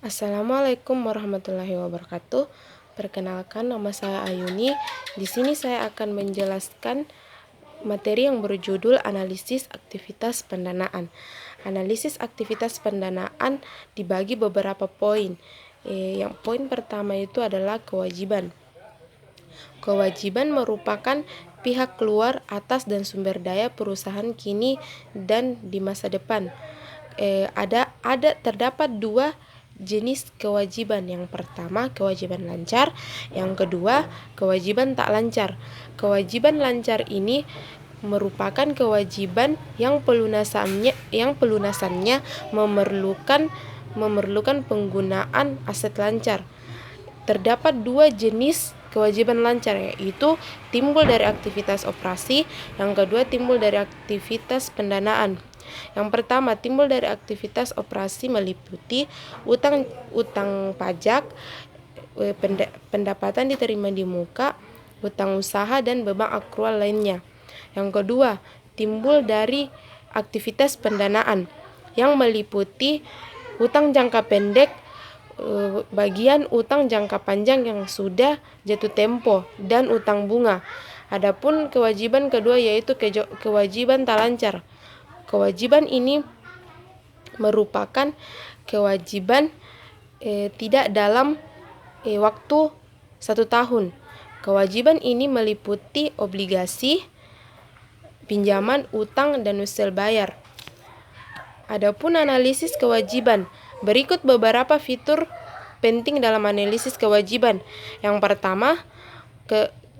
Assalamualaikum warahmatullahi wabarakatuh. Perkenalkan, nama saya Ayuni. Di sini saya akan menjelaskan materi yang berjudul analisis aktivitas pendanaan. Analisis aktivitas pendanaan dibagi beberapa poin. Yang poin pertama itu adalah kewajiban. Kewajiban merupakan pihak keluar atas dan sumber daya perusahaan kini dan di masa depan. Terdapat dua jenis kewajiban. Yang pertama, kewajiban lancar. Yang kedua, kewajiban tak lancar. Kewajiban lancar ini merupakan kewajiban yang pelunasannya memerlukan penggunaan aset lancar. Terdapat dua jenis kewajiban lancar, yaitu timbul dari aktivitas operasi, yang kedua timbul dari aktivitas pendanaan. Yang pertama, timbul dari aktivitas operasi meliputi utang pajak, pendapatan diterima di muka, utang usaha, dan beban akrual lainnya. Yang kedua, timbul dari aktivitas pendanaan yang meliputi utang jangka pendek, bagian utang jangka panjang yang sudah jatuh tempo, dan utang bunga. Adapun kewajiban kedua yaitu kewajiban tak lancar. Kewajiban ini merupakan kewajiban tidak dalam waktu 1 tahun. Kewajiban ini meliputi obligasi, pinjaman, utang, dan usil bayar. Adapun analisis kewajiban, berikut beberapa fitur penting dalam analisis kewajiban. Yang pertama,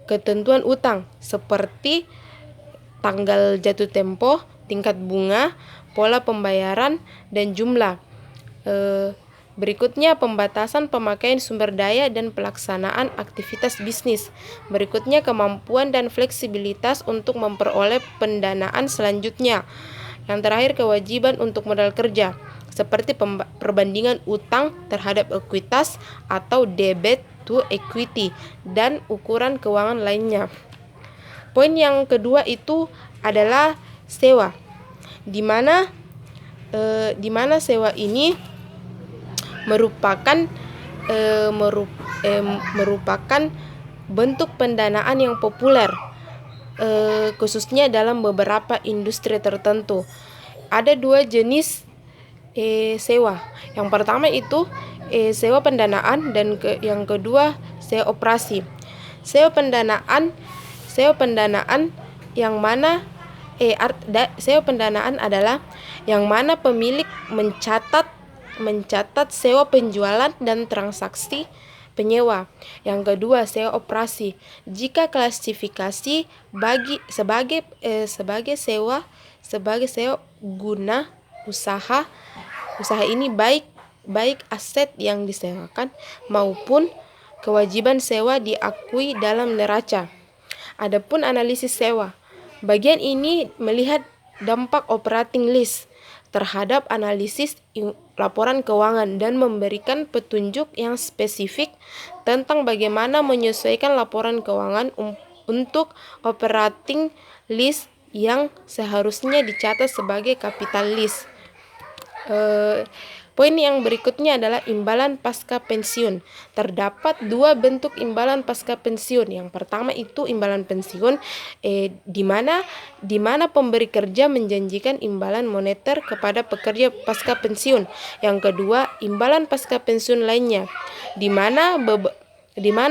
ketentuan utang seperti tanggal jatuh tempo, tingkat bunga, pola pembayaran, dan jumlah. Berikutnya, pembatasan pemakaian sumber daya dan pelaksanaan aktivitas bisnis. Berikutnya, kemampuan dan fleksibilitas untuk memperoleh pendanaan selanjutnya. Yang terakhir, kewajiban untuk modal kerja seperti perbandingan utang terhadap ekuitas atau debt to equity, dan ukuran keuangan lainnya. Poin yang kedua itu adalah sewa, di mana sewa ini merupakan bentuk pendanaan yang populer, khususnya dalam beberapa industri tertentu. Ada dua jenis sewa. Yang pertama itu sewa pendanaan, dan yang kedua sewa operasi. Sewa pendanaan yang mana sewa pendanaan adalah yang mana pemilik mencatat sewa penjualan dan transaksi penyewa. Yang kedua, sewa operasi. Jika klasifikasi sebagai sewa guna usaha ini baik aset yang disewakan maupun kewajiban sewa diakui dalam neraca. Adapun analisis sewa, bagian ini melihat dampak operating lease terhadap analisis laporan keuangan dan memberikan petunjuk yang spesifik tentang bagaimana menyesuaikan laporan keuangan untuk operating lease yang seharusnya dicatat sebagai capital lease. Poin yang berikutnya adalah imbalan pasca pensiun. Terdapat dua bentuk imbalan pasca pensiun. Yang pertama itu imbalan pensiun, di mana pemberi kerja menjanjikan imbalan moneter kepada pekerja pasca pensiun. Yang kedua, imbalan pasca pensiun lainnya, di mana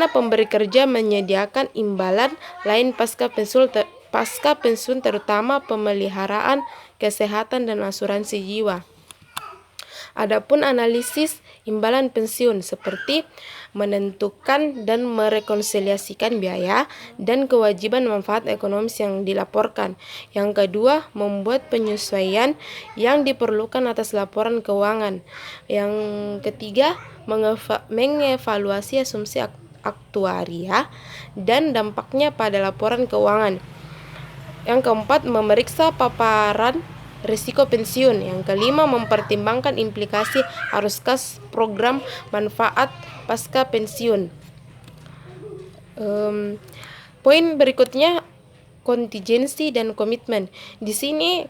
pemberi kerja menyediakan imbalan lain pasca pensiun, terutama pemeliharaan kesehatan dan asuransi jiwa. Adapun analisis imbalan pensiun seperti menentukan dan merekonsiliasikan biaya dan kewajiban manfaat ekonomis yang dilaporkan. Yang kedua, membuat penyesuaian yang diperlukan atas laporan keuangan. Yang ketiga, mengevaluasi asumsi aktuaria dan dampaknya pada laporan keuangan. Yang keempat, memeriksa paparan risiko pensiun. Yang kelima, mempertimbangkan implikasi arus kas program manfaat pasca pensiun. Poin berikutnya kontingensi dan komitmen. Di sini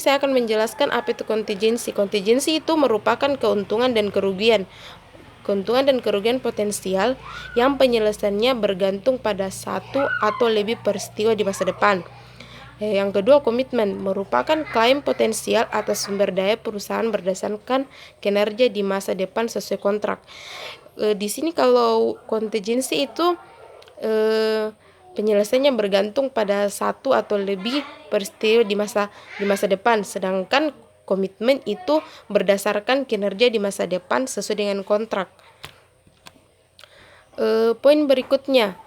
saya akan menjelaskan apa itu kontingensi. Kontingensi itu merupakan keuntungan dan kerugian potensial yang penyelesaiannya bergantung pada satu atau lebih peristiwa di masa depan. Yang kedua, komitmen merupakan klaim potensial atas sumber daya perusahaan berdasarkan kinerja di masa depan sesuai kontrak. Di sini kalau kontingensi itu penyelesaiannya bergantung pada satu atau lebih peristiwa di masa depan, sedangkan komitmen itu berdasarkan kinerja di masa depan sesuai dengan kontrak. Poin berikutnya,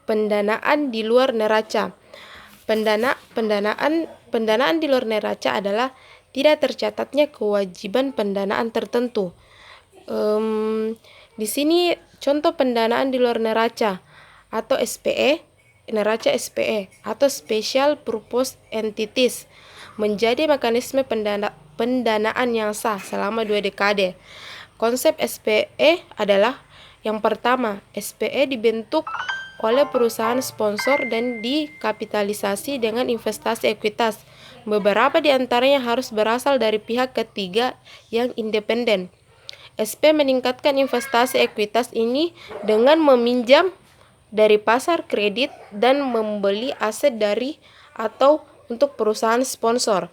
pendanaan di luar neraca. Pendanaan di luar neraca adalah tidak tercatatnya kewajiban pendanaan tertentu. Di sini contoh pendanaan di luar neraca atau SPE, neraca SPE atau Special Purpose Entities menjadi mekanisme pendanaan yang sah selama 2 dekade. Konsep SPE adalah yang pertama, SPE dibentuk oleh perusahaan sponsor dan dikapitalisasi dengan investasi ekuitas. Beberapa di antaranya harus berasal dari pihak ketiga yang independen. SP meningkatkan investasi ekuitas ini dengan meminjam dari pasar kredit dan membeli aset dari atau untuk perusahaan sponsor.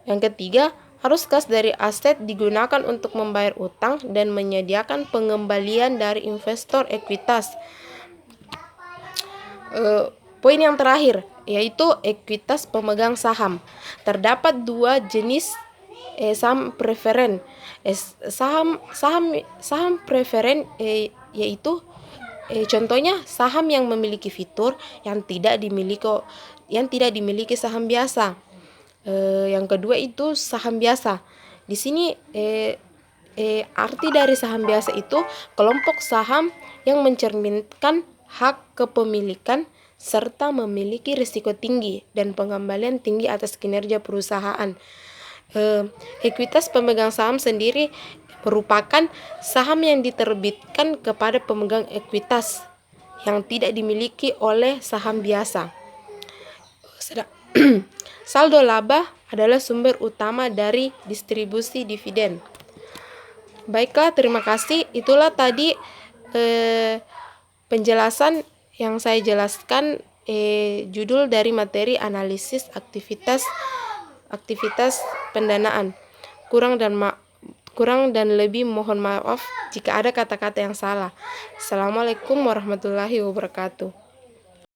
Yang ketiga, arus kas dari aset digunakan untuk membayar utang dan menyediakan pengembalian dari investor ekuitas. Poin yang terakhir yaitu ekuitas pemegang saham. Terdapat 2 jenis saham preferen. Saham preferen yaitu contohnya saham yang memiliki fitur yang tidak dimiliki saham biasa. Yang kedua itu saham biasa. Di sini arti dari saham biasa itu kelompok saham yang mencerminkan hak kepemilikan serta memiliki risiko tinggi dan pengembalian tinggi atas kinerja perusahaan. Ekuitas pemegang saham sendiri merupakan saham yang diterbitkan kepada pemegang ekuitas yang tidak dimiliki oleh saham biasa. Saldo laba adalah sumber utama dari distribusi dividen. Baiklah, terima kasih. Itulah tadi penjelasan yang saya jelaskan, judul dari materi analisis aktivitas pendanaan. Kurang dan lebih mohon maaf jika ada kata-kata yang salah. Assalamualaikum warahmatullahi wabarakatuh.